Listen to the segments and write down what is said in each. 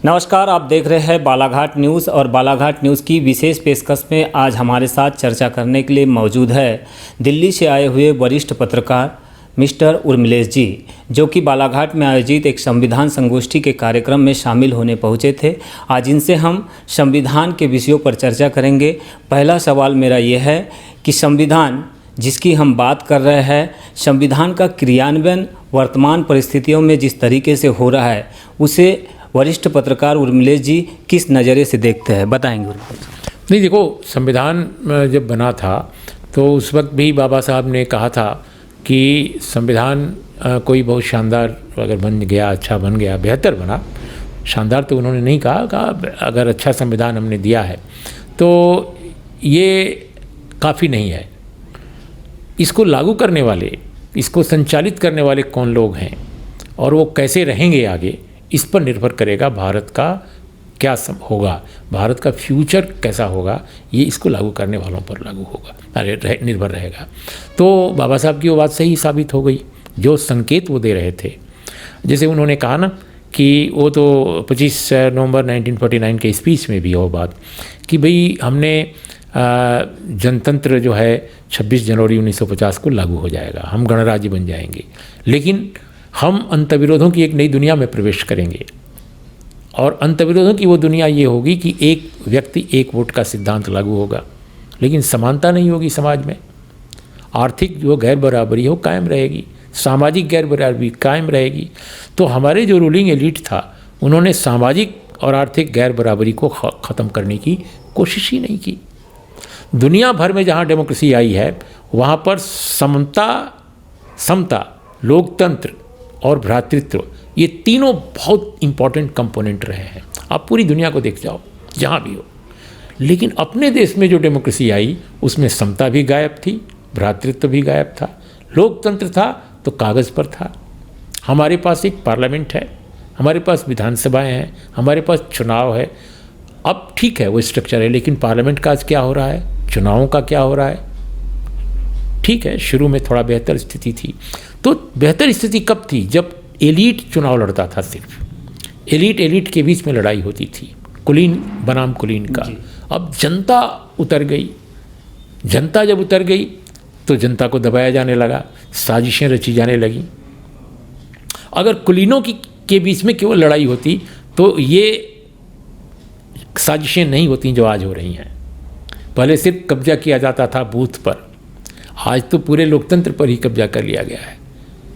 नमस्कार, आप देख रहे हैं बालाघाट न्यूज़ और बालाघाट न्यूज़ की विशेष पेशकश में आज हमारे साथ चर्चा करने के लिए मौजूद है दिल्ली से आए हुए वरिष्ठ पत्रकार मिस्टर उर्मिलेश जी, जो कि बालाघाट में आयोजित एक संविधान संगोष्ठी के कार्यक्रम में शामिल होने पहुंचे थे। आज इनसे हम संविधान के विषयों पर चर्चा करेंगे। पहला सवाल मेरा ये है कि संविधान जिसकी हम बात कर रहे हैं, संविधान का क्रियान्वयन वर्तमान परिस्थितियों में जिस तरीके से हो रहा है, उसे वरिष्ठ पत्रकार उर्मिलेश जी किस नज़रिए से देखते हैं, बताएंगे? नहीं, देखो, संविधान जब बना था तो उस वक्त भी बाबा साहब ने कहा था कि संविधान कोई बहुत शानदार अगर बन गया, अच्छा बन गया, बेहतर बना, शानदार तो उन्होंने नहीं कहा अगर अच्छा संविधान हमने दिया है तो ये काफ़ी नहीं है। इसको लागू करने वाले, इसको संचालित करने वाले कौन लोग हैं और वो कैसे रहेंगे आगे, इस पर निर्भर करेगा भारत का क्या होगा, भारत का फ्यूचर कैसा होगा, ये इसको लागू करने वालों पर लागू होगा, निर्भर रहेगा। तो बाबा साहब की वो बात सही साबित हो गई, जो संकेत वो दे रहे थे। जैसे उन्होंने कहा ना कि वो तो 25 नवंबर 1949 के स्पीच में भी वो बात कि भाई हमने जनतंत्र जो है 26 जनवरी 1950 को लागू हो जाएगा, हम गणराज्य बन जाएंगे, लेकिन हम अंतर्विरोधों की एक नई दुनिया में प्रवेश करेंगे और अंतर्विरोधों की वो दुनिया ये होगी कि एक व्यक्ति एक वोट का सिद्धांत लागू होगा, लेकिन समानता नहीं होगी समाज में, आर्थिक जो गैर बराबरी हो कायम रहेगी, सामाजिक गैर बराबरी कायम रहेगी। तो हमारे जो रूलिंग एलिट था उन्होंने सामाजिक और आर्थिक गैर बराबरी को ख़त्म करने की कोशिश ही नहीं की। दुनिया भर में जहाँ डेमोक्रेसी आई है वहाँ पर समता, लोकतंत्र और भ्रातृत्व, ये तीनों बहुत इम्पॉर्टेंट कंपोनेंट रहे हैं। आप पूरी दुनिया को देख जाओ जहाँ भी हो, लेकिन अपने देश में जो डेमोक्रेसी आई उसमें समता भी गायब थी, भ्रातृत्व भी गायब था, लोकतंत्र था तो कागज़ पर था। हमारे पास एक पार्लियामेंट है, हमारे पास विधानसभाएं हैं, हमारे पास चुनाव है। अब ठीक है वो स्ट्रक्चर है, लेकिन पार्लियामेंट का आज क्या हो रहा है, चुनावों का क्या हो रहा है? ठीक है, शुरू में थोड़ा बेहतर स्थिति थी। तो बेहतर स्थिति कब थी? जब एलीट चुनाव लड़ता था, सिर्फ एलीट के बीच में लड़ाई होती थी, कुलीन बनाम कुलीन का। अब जनता उतर गई, जनता जब उतर गई तो जनता को दबाया जाने लगा, साजिशें रची जाने लगी। अगर कुलीनों के बीच में केवल लड़ाई होती तो ये साजिशें नहीं होती जो आज हो रही हैं। पहले सिर्फ कब्जा किया जाता था बूथ पर, आज तो पूरे लोकतंत्र पर ही कब्जा कर लिया गया है।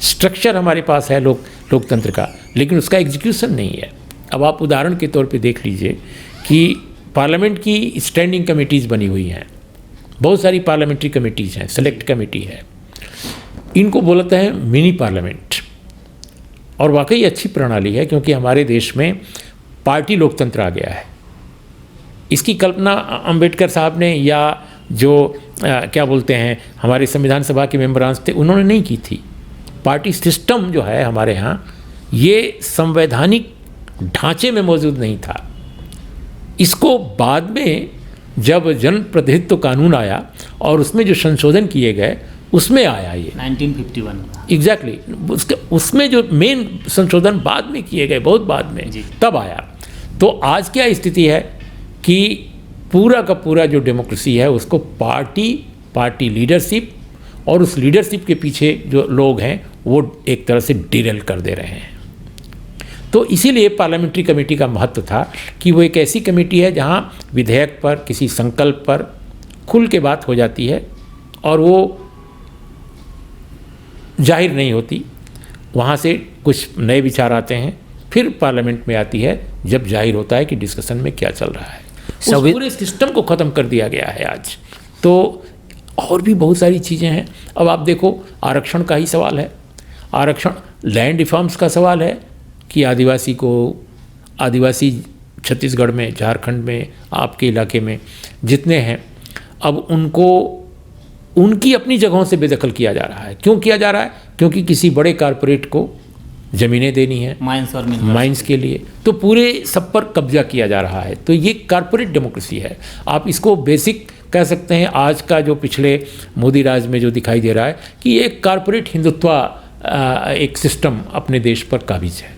स्ट्रक्चर हमारे पास है लोकतंत्र का, लेकिन उसका एग्जीक्यूशन नहीं है। अब आप उदाहरण के तौर पे देख लीजिए कि पार्लियामेंट की स्टैंडिंग कमेटीज़ बनी हुई हैं, बहुत सारी पार्लियामेंट्री कमेटीज़ हैं, सेलेक्ट कमेटी है, इनको बोलते हैं मिनी पार्लियामेंट। और वाकई अच्छी प्रणाली है, क्योंकि हमारे देश में पार्टी लोकतंत्र आ गया है। इसकी कल्पना अंबेडकर साहब ने या जो क्या बोलते हैं हमारे संविधान सभा के मेंबरांस थे, उन्होंने नहीं की थी। पार्टी सिस्टम जो है हमारे यहाँ, ये संवैधानिक ढांचे में मौजूद नहीं था। इसको बाद में जब जन प्रतिनिधित्व कानून आया और उसमें जो संशोधन किए गए उसमें आया ये 1951 एग्जैक्टली। उसमें जो मेन संशोधन बाद में किए गए, बहुत बाद में, तब आया। तो आज क्या स्थिति है कि पूरा का पूरा जो डेमोक्रेसी है उसको पार्टी लीडरशिप और उस लीडरशिप के पीछे जो लोग हैं वो एक तरह से डिरेल कर दे रहे हैं। तो इसीलिए पार्लियामेंट्री कमेटी का महत्व था कि वो एक ऐसी कमेटी है जहां विधेयक पर, किसी संकल्प पर खुल के बात हो जाती है और वो जाहिर नहीं होती। वहाँ से कुछ नए विचार आते हैं, फिर पार्लियामेंट में आती है जब जाहिर होता है कि डिस्कशन में क्या चल रहा है। उस पूरे सिस्टम को ख़त्म कर दिया गया है आज। तो और भी बहुत सारी चीज़ें हैं। अब आप देखो, आरक्षण का ही सवाल है, आरक्षण, लैंड रिफॉर्म्स का सवाल है कि आदिवासी छत्तीसगढ़ में, झारखंड में, आपके इलाके में जितने हैं, अब उनको उनकी अपनी जगहों से बेदखल किया जा रहा है। क्यों किया जा रहा है? क्योंकि किसी बड़े कारपोरेट को ज़मीनें देनी है माइंस के लिए, तो पूरे सब पर कब्जा किया जा रहा है। तो ये कारपोरेट डेमोक्रेसी है। आप इसको बेसिक कह सकते हैं। आज का जो पिछले मोदी राज में जो दिखाई दे रहा है कि एक कारपोरेट हिंदुत्व एक सिस्टम अपने देश पर काबिज है।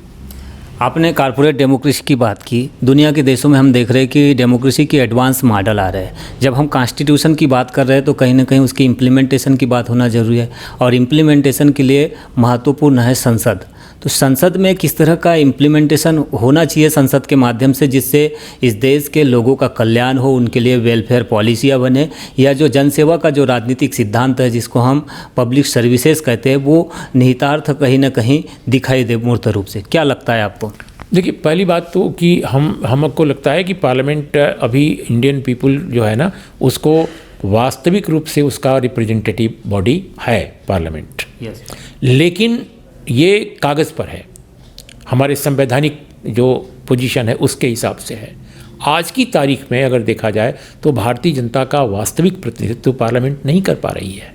आपने कॉर्पोरेट डेमोक्रेसी की बात की। दुनिया के देशों में हम देख रहे हैं कि डेमोक्रेसी की एडवांस मॉडल आ रहे हैं। जब हम कॉन्स्टिट्यूशन की बात कर रहे हैं तो कहीं ना कहीं उसकी इम्प्लीमेंटेशन की बात होना ज़रूरी है, और इम्प्लीमेंटेशन के लिए महत्वपूर्ण है संसद। तो संसद में किस तरह का इम्प्लीमेंटेशन होना चाहिए संसद के माध्यम से, जिससे इस देश के लोगों का कल्याण हो, उनके लिए वेलफेयर पॉलिसियाँ बने, या जो जनसेवा का जो राजनीतिक सिद्धांत है जिसको हम पब्लिक सर्विसेज कहते हैं, वो निहितार्थ कहीं ना कहीं दिखाई दे मूर्त रूप से। क्या लगता है आपको? देखिए, पहली बात तो कि हमको लगता है कि पार्लियामेंट अभी इंडियन पीपल जो है ना, उसको वास्तविक रूप से उसका रिप्रेजेंटेटिव बॉडी है पार्लियामेंट। लेकिन ये कागज़ पर है, हमारे संवैधानिक जो पोजीशन है उसके हिसाब से है। आज की तारीख में अगर देखा जाए तो भारतीय जनता का वास्तविक प्रतिनिधित्व पार्लियामेंट नहीं कर पा रही है।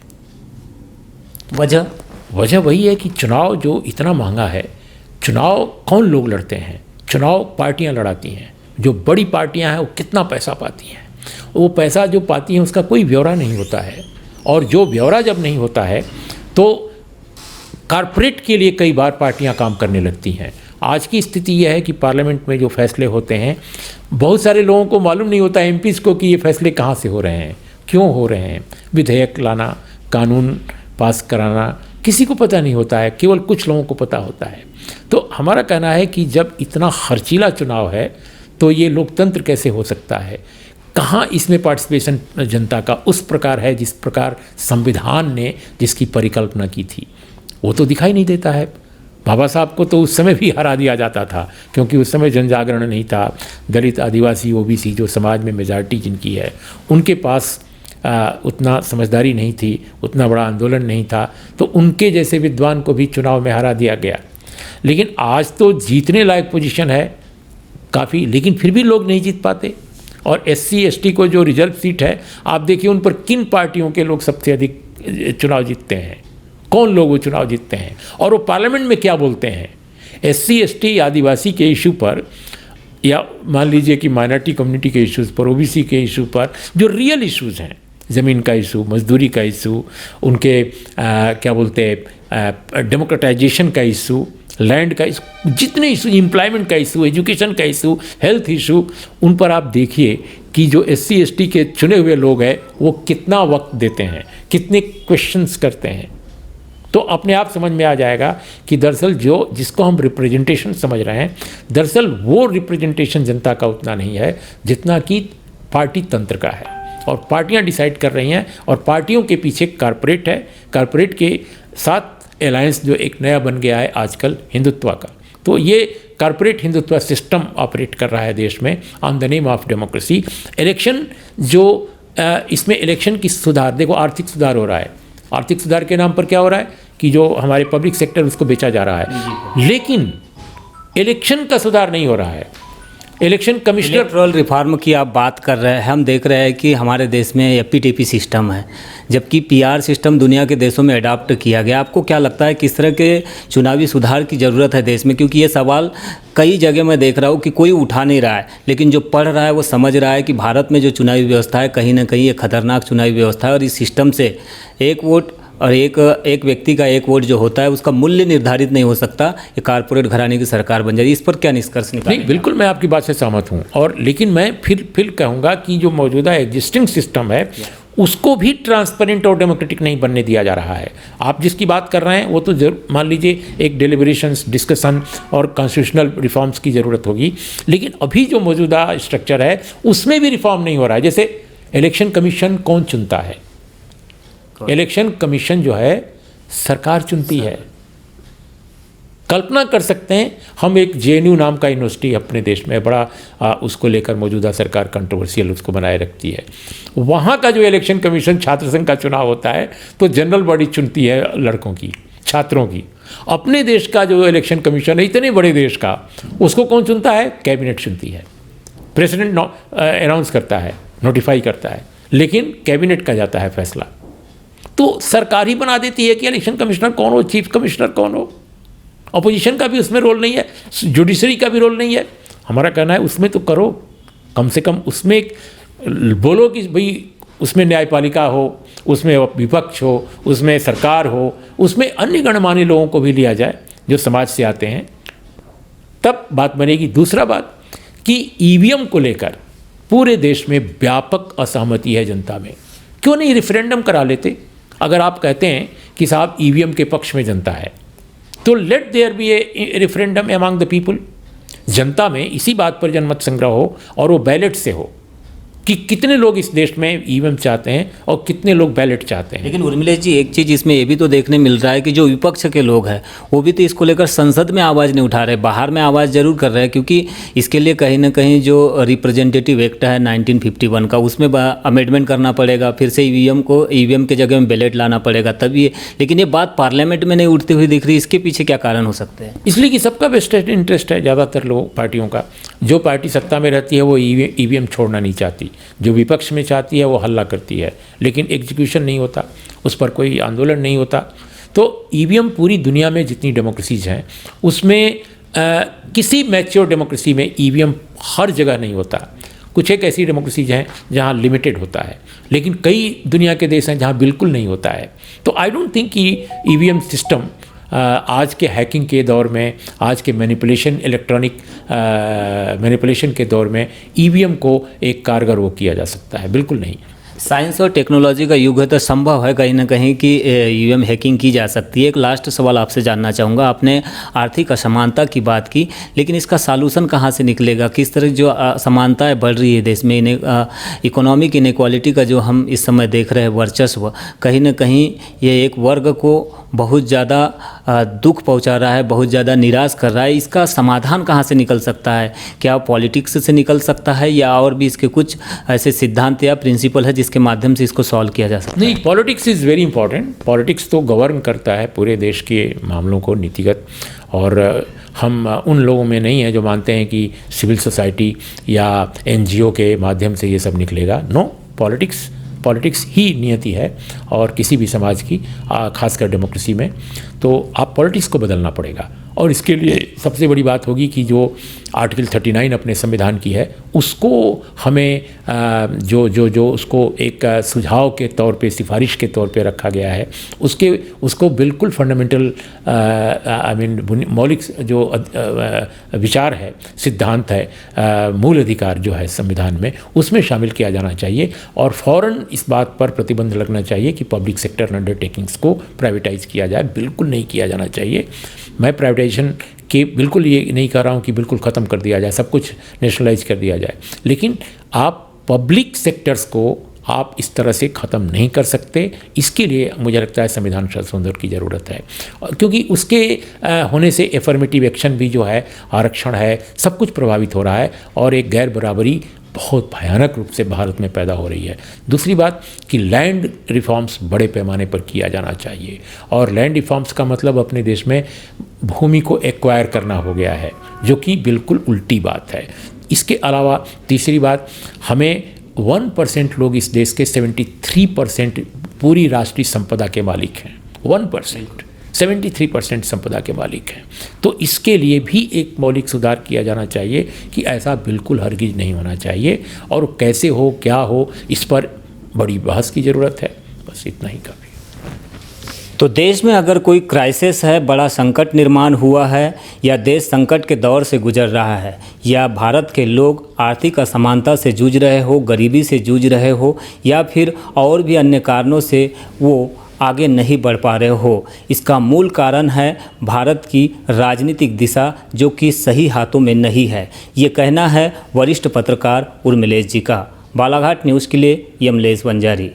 वजह वही है कि चुनाव जो इतना महंगा है, चुनाव कौन लोग लड़ते हैं? चुनाव पार्टियां लड़ाती हैं। जो बड़ी पार्टियां हैं वो कितना पैसा पाती हैं, वो पैसा जो पाती हैं उसका कोई ब्यौरा नहीं होता है, और जो ब्यौरा जब नहीं होता है तो कॉर्पोरेट के लिए कई बार पार्टियां काम करने लगती हैं। आज की स्थिति यह है कि पार्लियामेंट में जो फैसले होते हैं, बहुत सारे लोगों को मालूम नहीं होता एमपीज़ को कि ये फैसले कहाँ से हो रहे हैं, क्यों हो रहे हैं। विधेयक लाना, कानून पास कराना किसी को पता नहीं होता है, केवल कुछ लोगों को पता होता है। तो हमारा कहना है कि जब इतना खर्चीला चुनाव है तो ये लोकतंत्र कैसे हो सकता है? कहाँ इसमें पार्टिसिपेशन जनता का उस प्रकार है जिस प्रकार संविधान ने जिसकी परिकल्पना की थी, वो तो दिखाई नहीं देता है। बाबा साहब को तो उस समय भी हरा दिया जाता था, क्योंकि उस समय जन जागरण नहीं था। दलित, आदिवासी, ओबीसी जो समाज में मेजॉरिटी जिनकी है, उनके पास उतना समझदारी नहीं थी, उतना बड़ा आंदोलन नहीं था, तो उनके जैसे विद्वान को भी चुनाव में हरा दिया गया। लेकिन आज तो जीतने लायक पोजीशन है काफ़ी, लेकिन फिर भी लोग नहीं जीत पाते। और SC ST को जो रिजर्व सीट है, आप देखिए उन पर किन पार्टियों के लोग सबसे अधिक चुनाव जीतते हैं, कौन लोग वो चुनाव जीतते हैं, और वो पार्लियामेंट में क्या बोलते हैं। SC ST आदिवासी के इशू पर, या मान लीजिए कि माइनॉरिटी कम्युनिटी के इश्यूज़ पर, OBC के इशू पर, जो रियल इश्यूज़ हैं, ज़मीन का इशू, मजदूरी का इशू, उनके क्या बोलते हैं डेमोक्रेटाइजेशन का इशू, लैंड का इशू, जितने इशू, एम्प्लॉयमेंट का इशू, एजुकेशन का इशू, हेल्थ इशू, उन पर आप देखिए कि जो SC ST के चुने हुए लोग हैं वो कितना वक्त देते हैं, कितने क्वेश्चंस करते हैं। तो अपने आप समझ में आ जाएगा कि दरअसल जो जिसको हम रिप्रेजेंटेशन समझ रहे हैं, दरअसल वो रिप्रेजेंटेशन जनता का उतना नहीं है जितना कि पार्टी तंत्र का है, और पार्टियां डिसाइड कर रही हैं, और पार्टियों के पीछे कॉर्पोरेट है। कॉर्पोरेट के साथ अलायंस जो एक नया बन गया है आजकल हिंदुत्व का, तो ये कॉर्पोरेट हिंदुत्व सिस्टम ऑपरेट कर रहा है देश में on the name of democracy. Election जो इसमें इलेक्शन की सुधार, देखो आर्थिक सुधार हो रहा है, आर्थिक सुधार के नाम पर क्या हो रहा है कि जो हमारे पब्लिक सेक्टर उसको बेचा जा रहा है, लेकिन इलेक्शन का सुधार नहीं हो रहा है। इलेक्शन कमिश्नर, इलेक्टोरल रिफॉर्म की आप बात कर रहे हैं, हम देख रहे हैं कि हमारे देश में FPTP सिस्टम है, जबकि PR सिस्टम दुनिया के देशों में अडॉप्ट किया गया। आपको क्या लगता है किस तरह के चुनावी सुधार की ज़रूरत है देश में? क्योंकि ये सवाल कई जगह मैं देख रहा हूँ कि कोई उठा नहीं रहा है, लेकिन जो पढ़ रहा है वो समझ रहा है कि भारत में जो चुनावी व्यवस्था है कहीं ना कहीं एक खतरनाक चुनावी व्यवस्था है, और इस सिस्टम से एक वोट और एक व्यक्ति का एक वोट जो होता है उसका मूल्य निर्धारित नहीं हो सकता। ये कारपोरेट घराने की सरकार बन जाएगी। इस पर क्या निष्कर्ष निकालेंगे? नहीं, बिल्कुल मैं आपकी बात से सहमत हूँ, और लेकिन मैं फिर कहूँगा कि जो मौजूदा एग्जिस्टिंग सिस्टम है उसको भी ट्रांसपेरेंट और डेमोक्रेटिक नहीं बनने दिया जा रहा है। आप जिसकी बात कर रहे हैं वो तो मान लीजिए एक डेलिब्रेशंस, डिस्कशन और कॉन्स्टिट्यूशनल रिफॉर्म्स की ज़रूरत होगी, लेकिन अभी जो मौजूदा स्ट्रक्चर है उसमें भी रिफॉर्म नहीं हो रहा है। जैसे इलेक्शन कमीशन कौन चुनता है? इलेक्शन कमीशन जो है सरकार चुनती है। कल्पना कर सकते हैं, हम एक JNU नाम का यूनिवर्सिटी अपने देश में बड़ा उसको लेकर मौजूदा सरकार कंट्रोवर्शियल उसको बनाए रखती है। वहाँ का जो इलेक्शन कमीशन छात्र संघ का चुनाव होता है तो जनरल बॉडी चुनती है लड़कों की, छात्रों की। अपने देश का जो इलेक्शन कमीशन है इतने बड़े देश का, उसको कौन चुनता है? कैबिनेट चुनती है। प्रेसिडेंट अनाउंस करता है, नोटिफाई करता है, लेकिन कैबिनेट का जाता है फैसला। तो सरकार ही बना देती है कि इलेक्शन कमिश्नर कौन हो, चीफ कमिश्नर कौन हो। अपोजिशन का भी उसमें रोल नहीं है, जुडिशरी का भी रोल नहीं है। हमारा कहना है उसमें तो करो, कम से कम उसमें बोलो कि भाई उसमें न्यायपालिका हो, उसमें विपक्ष हो, उसमें सरकार हो, उसमें अन्य गणमान्य लोगों को भी लिया जाए जो समाज से आते हैं, तब बात बनेगी। दूसरा बात कि ईवीएम को लेकर पूरे देश में व्यापक असहमति है जनता में। क्यों नहीं रेफरेंडम करा लेते? अगर आप कहते हैं कि साहब ईवीएम के पक्ष में जनता है, तो let there be a referendum among the people. जनता में इसी बात पर जनमत संग्रह हो और वो बैलेट से हो कि कितने लोग इस देश में ईवीएम चाहते हैं और कितने लोग बैलेट चाहते हैं। लेकिन उर्मिलेश जी, एक चीज़ इसमें ये भी तो देखने मिल रहा है कि जो विपक्ष के लोग हैं वो भी तो इसको लेकर संसद में आवाज़ नहीं उठा रहे, बाहर में आवाज़ जरूर कर रहे हैं, क्योंकि इसके लिए कहीं ना कहीं जो रिप्रेजेंटेटिव एक्ट है 1951 का, उसमें अमेंडमेंट करना पड़ेगा, फिर से ईवीएम के जगह में बैलेट लाना पड़ेगा तब ये। लेकिन ये बात पार्लियामेंट में नहीं उठती हुई दिख रही, इसके पीछे क्या कारण हो सकते हैं? इसलिए कि सबका वेस्टेड इंटरेस्ट है, ज़्यादातर लोग पार्टियों का। जो पार्टी सत्ता में रहती है वो ईवीएम छोड़ना नहीं चाहती, जो विपक्ष में चाहती है वो हल्ला करती है, लेकिन एग्जीक्यूशन नहीं होता, उस पर कोई आंदोलन नहीं होता। तो ईवीएम पूरी दुनिया में जितनी डेमोक्रेसीज हैं उसमें किसी मैच्योर डेमोक्रेसी में ईवीएम हर जगह नहीं होता। कुछ एक ऐसी डेमोक्रेसीज हैं जहाँ लिमिटेड होता है, लेकिन कई दुनिया के देश हैं जहाँ बिल्कुल नहीं होता है। तो आई डोंट थिंक कि ईवीएम सिस्टम आज के हैकिंग के दौर में, आज के मैनिपुलेशन, इलेक्ट्रॉनिक मैनिपुलेशन के दौर में ईवीएम को एक कारगर वो किया जा सकता है, बिल्कुल नहीं। साइंस और टेक्नोलॉजी का युग है तो संभव है कहीं ना कहीं कि ईवीएम हैकिंग की जा सकती है। एक लास्ट सवाल आपसे जानना चाहूँगा, आपने आर्थिक असमानता की बात की, लेकिन इसका सॉल्यूशन कहाँ से निकलेगा? किस तरह जो असमानताएं बढ़ रही है देश में, इकोनॉमिक इनइक्वालिटी का जो हम इस समय देख रहे हैं वर्चस्व, कहीं ना कहीं ये एक वर्ग को बहुत ज़्यादा दुख पहुंचा रहा है, बहुत ज़्यादा निराश कर रहा है। इसका समाधान कहाँ से निकल सकता है? क्या पॉलिटिक्स से निकल सकता है या और भी इसके कुछ ऐसे सिद्धांत या प्रिंसिपल है जिसके माध्यम से इसको सॉल्व किया जा सकता है? नहीं, politics is very important. Politics तो गवर्न करता है पूरे देश के मामलों को नीतिगत, और हम उन लोगों में नहीं हैं जो मानते हैं कि सिविल सोसाइटी या एनजीओ के माध्यम से ये सब निकलेगा। नो, पॉलिटिक्स ही नियति है और किसी भी समाज की, खासकर डेमोक्रेसी में। तो आप पॉलिटिक्स को बदलना पड़ेगा, और इसके लिए सबसे बड़ी बात होगी कि जो आर्टिकल 39 अपने संविधान की है उसको हमें जो उसको एक सुझाव के तौर पे, सिफारिश के तौर पे रखा गया है, उसको बिल्कुल फंडामेंटल मौलिक जो विचार है, सिद्धांत है, मूल अधिकार जो है संविधान में, उसमें शामिल किया जाना चाहिए। और फ़ौरन इस बात पर प्रतिबंध लगना चाहिए कि पब्लिक सेक्टर अंडरटेकिंग्स को प्राइवेटाइज किया जाए, बिल्कुल नहीं किया जाना चाहिए। मैं प्राइवेटाइजेशन के बिल्कुल ये नहीं कह रहा हूँ कि बिल्कुल ख़त्म कर दिया जाए, सब कुछ नेशनलाइज कर दिया जाए, लेकिन आप पब्लिक सेक्टर्स को आप इस तरह से ख़त्म नहीं कर सकते। इसके लिए मुझे लगता है संविधान संशोधन की ज़रूरत है, क्योंकि उसके होने से एफर्मेटिव एक्शन भी जो है, आरक्षण है, सब कुछ प्रभावित हो रहा है, और एक गैर बराबरी बहुत भयानक रूप से भारत में पैदा हो रही है। दूसरी बात कि लैंड रिफॉर्म्स बड़े पैमाने पर किया जाना चाहिए, और लैंड रिफॉर्म्स का मतलब अपने देश में भूमि को एक्वायर करना हो गया है, जो कि बिल्कुल उल्टी बात है। इसके अलावा तीसरी बात, हमें 1% लोग इस देश के 73% पूरी राष्ट्रीय संपदा के मालिक हैं। 1% 73% संपदा के मालिक हैं। तो इसके लिए भी एक मौलिक सुधार किया जाना चाहिए कि ऐसा बिल्कुल हरगिज नहीं होना चाहिए, और कैसे हो, क्या हो, इस पर बड़ी बहस की ज़रूरत है। बस इतना ही काफ़ी। तो देश में अगर कोई क्राइसिस है, बड़ा संकट निर्माण हुआ है, या देश संकट के दौर से गुजर रहा है, या भारत के लोग आर्थिक असमानता से जूझ रहे हो, गरीबी से जूझ रहे हो, या फिर और भी अन्य कारणों से वो आगे नहीं बढ़ पा रहे हो, इसका मूल कारण है भारत की राजनीतिक दिशा, जो कि सही हाथों में नहीं है। ये कहना है वरिष्ठ पत्रकार उर्मिलेश जी का। बालाघाट न्यूज़ के लिए यमलेश वंजारी।